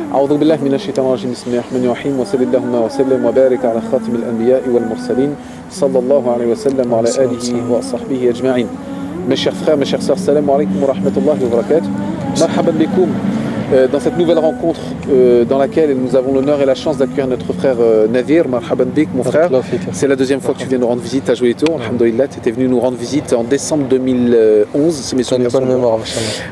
أعوذ بالله من الشيطان الرجيم بسم الله الرحمن الرحيم وصلى اللهم وسلم وبارك على خاتم الأنبياء والمرسلين صلى الله عليه وسلم وعلى آله وصحبه أجمعين. Mes chers frères, mes chères sœurs, salam alaikum wa rahmatullahi wa barakatuh. Marhaban bikoum dans cette nouvelle rencontre dans laquelle nous avons l'honneur et la chance d'accueillir notre frère Nadir. Marhaban bik, mon frère. C'est la deuxième fois que tu viens nous rendre visite à Joelito. Alhamdulillah, tu étais venu nous rendre visite en décembre 2011, si mes souvenirs sont bons.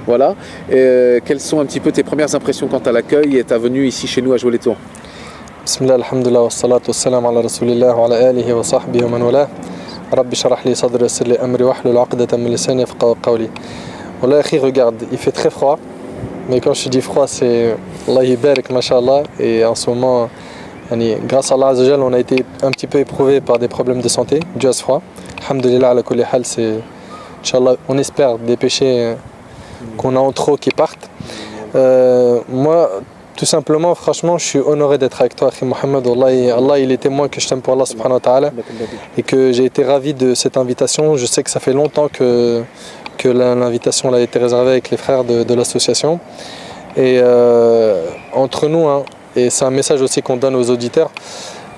Voilà. Quelles sont un petit peu tes premières impressions quant à l'accueil et ta venue ici chez nous à Joelito? Bismillah, alhamdulillah, wa salatu wa salam ala rasulillah wa ala alihi wa sahbihi wa man wala. Rabbi sharah li sadri wa yassir li amri wahlul 'uqdatan min lisani yafqahu qawli. Wallah, akhi, regarde, il fait très froid. Mais quand je dis froid, c'est Allah yibarak, mashallah. Et en ce moment, grâce à Allah Azza wa Jal, on a été un petit peu éprouvé par des problèmes de santé dû à ce froid. Alhamdulillah, ala kulli hal, c'est, Inch'Allah, on espère des péchés qu'on a en trop qui partent. Moi, tout simplement, franchement, je suis honoré d'être avec toi, Akhi Mohamed. Allah, il est témoin que je t'aime pour Allah subhanahu wa ta'ala et que j'ai été ravi de cette invitation. Je sais que ça fait longtemps que l'invitation a été réservée avec les frères de l'association. Et entre nous, et c'est un message aussi qu'on donne aux auditeurs,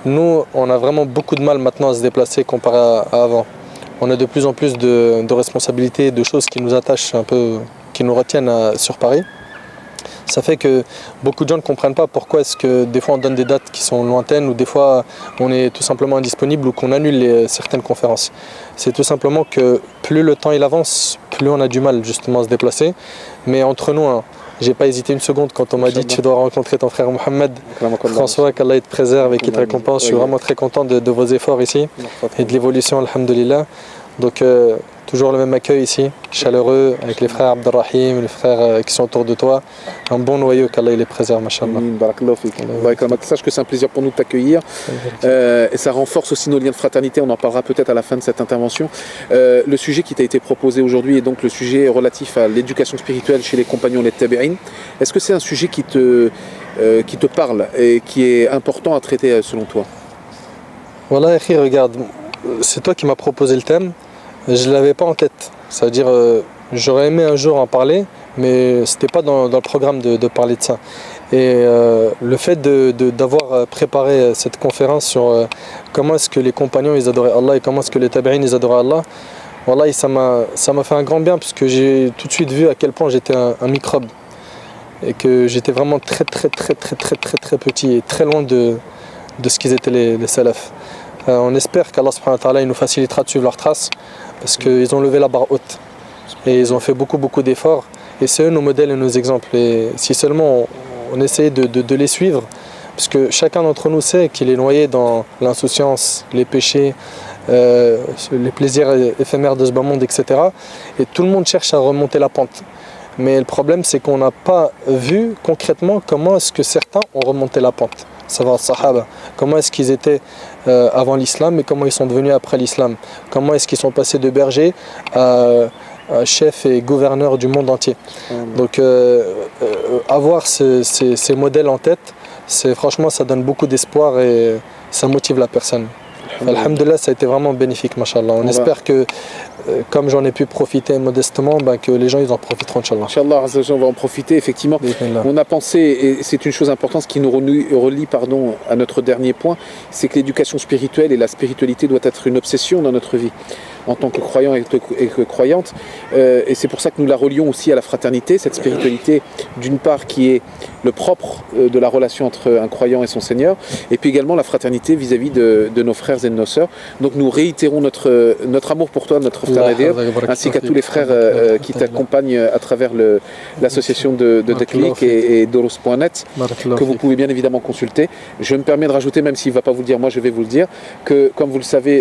nous, on a vraiment beaucoup de mal maintenant à se déplacer comparé à avant. On a de plus en plus de responsabilités, de choses qui nous attachent un peu, qui nous retiennent sur Paris. Ça fait que beaucoup de gens ne comprennent pas pourquoi est-ce que des fois on donne des dates qui sont lointaines ou des fois on est tout simplement indisponible ou qu'on annule certaines conférences. C'est tout simplement que plus le temps il avance, plus on a du mal justement à se déplacer. Mais entre nous, j'ai pas hésité une seconde quand on m'a dit tu dois rencontrer ton frère Mohamed. François, qu'Allah te préserve et qu'il te récompense. Je suis vraiment très content de vos efforts ici et de l'évolution, alhamdulillah. Donc toujours le même accueil ici, chaleureux, avec les frères Abdelrahim, les frères qui sont autour de toi. Un bon noyau, qu'Allah les préserve, mashallah. Sache que c'est un plaisir pour nous de t'accueillir. Et ça renforce aussi nos liens de fraternité, on en parlera peut-être à la fin de cette intervention. Le sujet qui t'a été proposé aujourd'hui est donc le sujet relatif à l'éducation spirituelle chez les compagnons, les tabi'in. Est-ce que c'est un sujet qui te parle et qui est important à traiter selon toi? Voilà, Akhi, regarde, c'est toi qui m'as proposé le thème. Je ne l'avais pas en tête, c'est-à-dire j'aurais aimé un jour en parler, mais ce n'était pas dans le programme de parler de ça. Et le fait d'avoir préparé cette conférence sur comment est-ce que les compagnons ils adoraient Allah et comment est-ce que les tabi'in ils adoraient Allah, voilà, ça m'a fait un grand bien parce que j'ai tout de suite vu à quel point j'étais un microbe et que j'étais vraiment très petit et très loin de ce qu'ils étaient les salafs. On espère qu'Allah subhanahu wa ta'ala nous facilitera de suivre leurs traces parce qu'ils ont levé la barre haute et ils ont fait beaucoup d'efforts et c'est eux nos modèles et nos exemples. Et si seulement on essayait de les suivre, parce que chacun d'entre nous sait qu'il est noyé dans l'insouciance, les péchés, les plaisirs éphémères de ce bas monde, etc. Et tout le monde cherche à remonter la pente. Mais le problème c'est qu'on n'a pas vu concrètement comment est-ce que certains ont remonté la pente. Savoir Sahaba, comment est-ce qu'ils étaient avant l'islam et comment ils sont devenus après l'islam, comment est-ce qu'ils sont passés de bergers à chefs et gouverneurs du monde entier. Donc avoir ces modèles en tête, franchement ça donne beaucoup d'espoir et ça motive la personne. Alhamdulillah, ça a été vraiment bénéfique, mashallah. On espère que, comme j'en ai pu profiter modestement, que les gens ils en profiteront, Inch'Allah. Inch'Allah, on va en profiter, effectivement. On a pensé, et c'est une chose importante, ce qui nous relie à notre dernier point, c'est que l'éducation spirituelle et la spiritualité doit être une obsession dans notre vie, en tant que croyants et que croyantes. Et c'est pour ça que nous la relions aussi à la fraternité, cette spiritualité, d'une part qui est le propre de la relation entre un croyant et son Seigneur, et puis également la fraternité vis-à-vis de nos frères et de nos sœurs. Donc nous réitérons notre amour pour toi, notre frère Nadir, ainsi qu'à tous les frères qui t'accompagnent à travers l'association de Déclic et Doros.net, que vous pouvez bien évidemment consulter. Je me permets de rajouter, même s'il ne va pas vous le dire, moi je vais vous le dire, que comme vous le savez,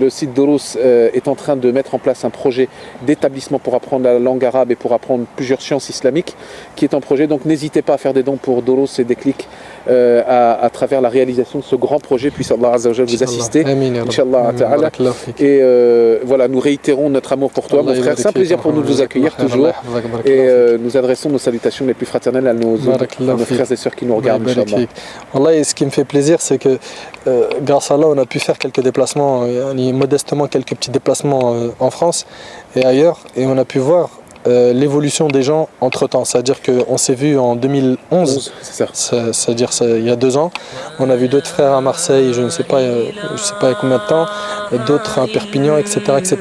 le site Doros est en train de mettre en place un projet d'établissement pour apprendre la langue arabe et pour apprendre plusieurs sciences islamiques, qui est en projet. Donc n'hésitez pas à faire des dons pour Doros et Déclic à travers la réalisation de ce grand projet. Puisse Allah Azza wa Jal vous assister. Inch'Allah ta'ala. Et voilà, nous réitérons notre amour pour toi, mon frère. C'est un plaisir pour nous de vous accueillir toujours. Et nous adressons nos salutations les plus fraternelles à nos frères et sœurs qui nous regardent. Wallah, ce qui me fait plaisir, c'est que grâce à Allah, on a pu faire quelques déplacements, modestement quelques petits déplacements en France et ailleurs, et on a pu voir l'évolution des gens entre temps. C'est-à-dire qu'on s'est vu en 2011, c'est-à-dire il y a 2 ans. On a vu d'autres frères à Marseille, je ne sais pas il y a combien de temps, d'autres à Perpignan, etc., etc.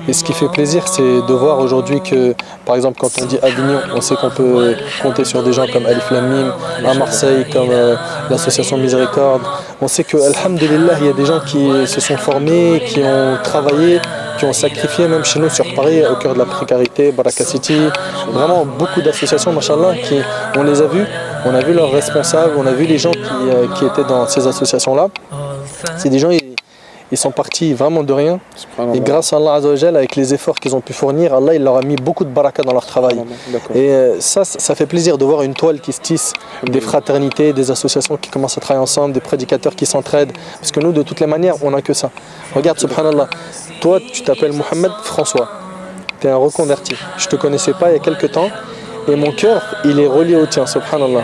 Et ce qui fait plaisir, c'est de voir aujourd'hui que, par exemple, quand on dit Avignon, on sait qu'on peut compter sur des gens comme Alif Lam Mim, à Marseille, comme l'association Miséricorde. On sait que, alhamdulillah, il y a des gens qui se sont formés, qui ont travaillé, qui ont sacrifié, même chez nous sur Paris, au cœur de la précarité, Baraka City, vraiment beaucoup d'associations, machallah, on les a vus, on a vu leurs responsables, on a vu les gens qui étaient dans ces associations-là. C'est des gens, ils sont partis vraiment de rien, et grâce à Allah Azza wa Jal, avec les efforts qu'ils ont pu fournir, Allah il leur a mis beaucoup de baraka dans leur travail. Et ça fait plaisir de voir une toile qui se tisse, des fraternités, des associations qui commencent à travailler ensemble, des prédicateurs qui s'entraident, parce que nous, de toutes les manières, on n'a que ça. Regarde, subhanallah, toi tu t'appelles Mohamed François, tu es un reconverti, je te connaissais pas il y a quelques temps, et mon cœur il est relié au tien, subhanallah.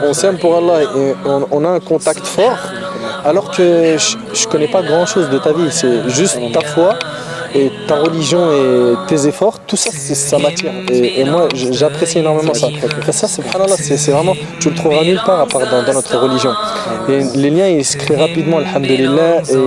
On s'aime pour Allah et on a un contact fort, alors que je connais pas grand chose de ta vie, c'est juste ta foi et ta religion et tes efforts, tout ça, ça m'attire. Et moi, j'apprécie énormément ça. Après ça, subhanallah, c'est vraiment, tu le trouveras nulle part à part dans notre religion. Et les liens, ils se créent rapidement, alhamdulillah, et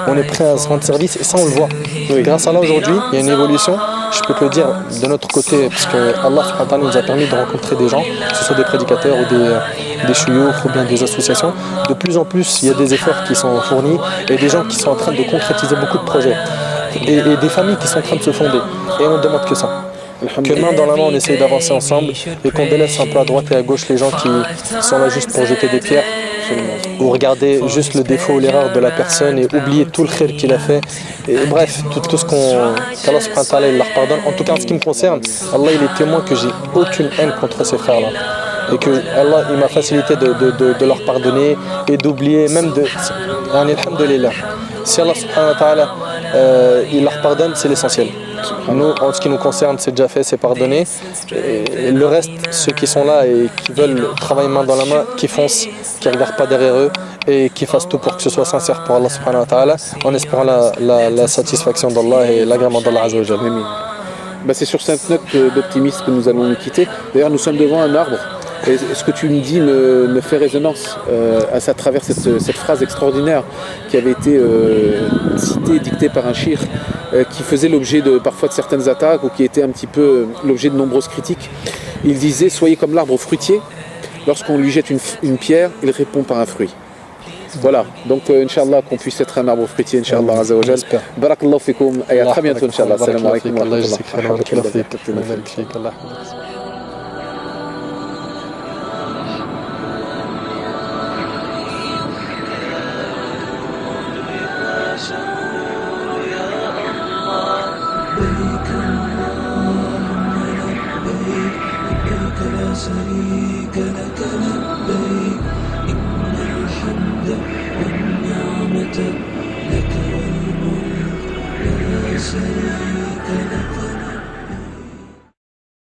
on est prêt à se rendre service, et ça, on le voit. Grâce à Allah, aujourd'hui, il y a une évolution, je peux te le dire, de notre côté, parce que Allah subhanahu wa ta'ala nous a permis de rencontrer des gens, que ce soit des prédicateurs ou des chouyours ou bien des associations. De plus en plus, il y a des efforts qui sont fournis et des gens qui sont en train de concrétiser beaucoup de projets. Et des familles qui sont en train de se fonder. Et on ne demande que ça. Que main dans la main, on essaye d'avancer ensemble et qu'on délaisse un peu à droite et à gauche les gens qui sont là juste pour jeter des pierres ou regarder juste le défaut ou l'erreur de la personne et oublier tout le khir qu'il a fait. Et bref, tout ce qu'Allah subhanahu wa ta'ala il leur pardonne. En tout cas, en ce qui me concerne, Allah il est témoin que j'ai aucune haine contre ces frères-là. Et que Allah il m'a facilité de leur pardonner et d'oublier, même de... Alhamdulillah. Si Allah subhanahu wa ta'ala il leur pardonne, c'est l'essentiel. Nous, en ce qui nous concerne, c'est déjà fait, c'est pardonné. Et le reste, ceux qui sont là et qui veulent travailler main dans la main, qui foncent, qui ne regardent pas derrière eux et qui fassent tout pour que ce soit sincère pour Allah subhanahu wa ta'ala, en espérant la satisfaction d'Allah et l'agrément d'Allah Azza wa Jal. C'est sur cette note d'optimisme que nous allons nous quitter. D'ailleurs, nous sommes devant un arbre. Et ce que tu me dis me fait résonance à travers cette phrase extraordinaire qui avait été citée, dictée par un shir qui faisait l'objet parfois de certaines attaques ou qui était un petit peu l'objet de nombreuses critiques. Il disait « Soyez comme l'arbre fruitier, lorsqu'on lui jette une pierre, il répond par un fruit ». Voilà, donc Inch'Allah qu'on puisse être un arbre fruitier, Inch'Allah Azza wa Jal. Barakallahu fikoum et à très bientôt Inch'Allah. Salam alaikum wa rahmatullah. شريك لك لبيك إن الحمد والنعمة